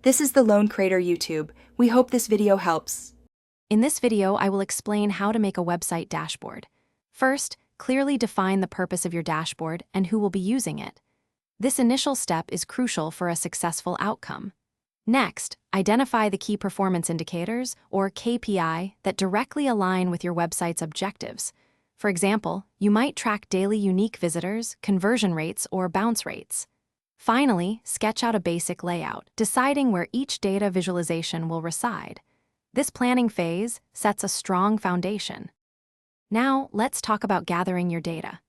This is the Lone Crater YouTube. We hope this video helps. In this video, I will explain how to make a website dashboard. First, clearly define the purpose of your dashboard and who will be using it. This initial step is crucial for a successful outcome. Next, identify the key performance indicators, or KPI, that directly align with your website's objectives. For example, you might track daily unique visitors, conversion rates, or bounce rates. Finally, sketch out a basic layout, deciding where each data visualization will reside. This planning phase sets a strong foundation. Now, let's talk about gathering your data.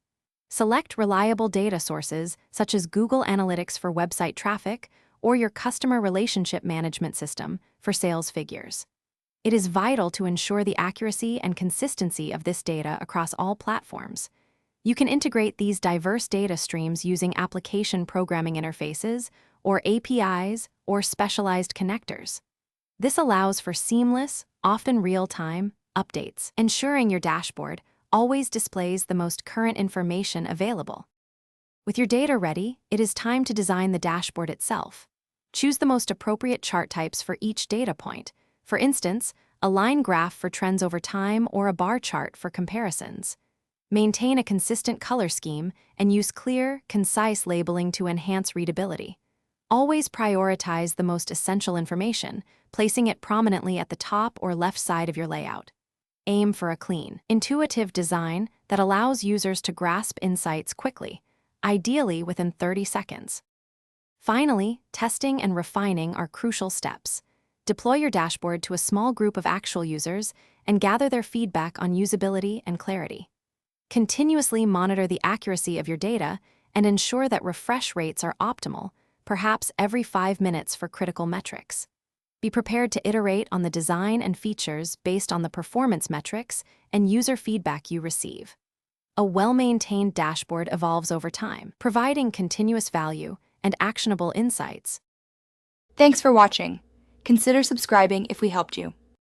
Select reliable data sources such as Google Analytics for website traffic or your customer relationship management system for sales figures. It is vital to ensure the accuracy and consistency of this data across all platforms. You can integrate these diverse data streams using application programming interfaces, or APIs, or specialized connectors. This allows for seamless, often real-time, updates, ensuring your dashboard always displays the most current information available. With your data ready, it is time to design the dashboard itself. Choose the most appropriate chart types for each data point. For instance, a line graph for trends over time or a bar chart for comparisons. Maintain a consistent color scheme and use clear, concise labeling to enhance readability. Always prioritize the most essential information, placing it prominently at the top or left side of your layout. Aim for a clean, intuitive design that allows users to grasp insights quickly, ideally within 30 seconds. Finally, testing and refining are crucial steps. Deploy your dashboard to a small group of actual users and gather their feedback on usability and clarity. Continuously monitor the accuracy of your data and ensure that refresh rates are optimal, perhaps every 5 minutes for critical metrics. Be prepared to iterate on the design and features based on the performance metrics and user feedback you receive. A well-maintained dashboard evolves over time, providing continuous value and actionable insights. Thanks for watching. Consider subscribing if we helped you.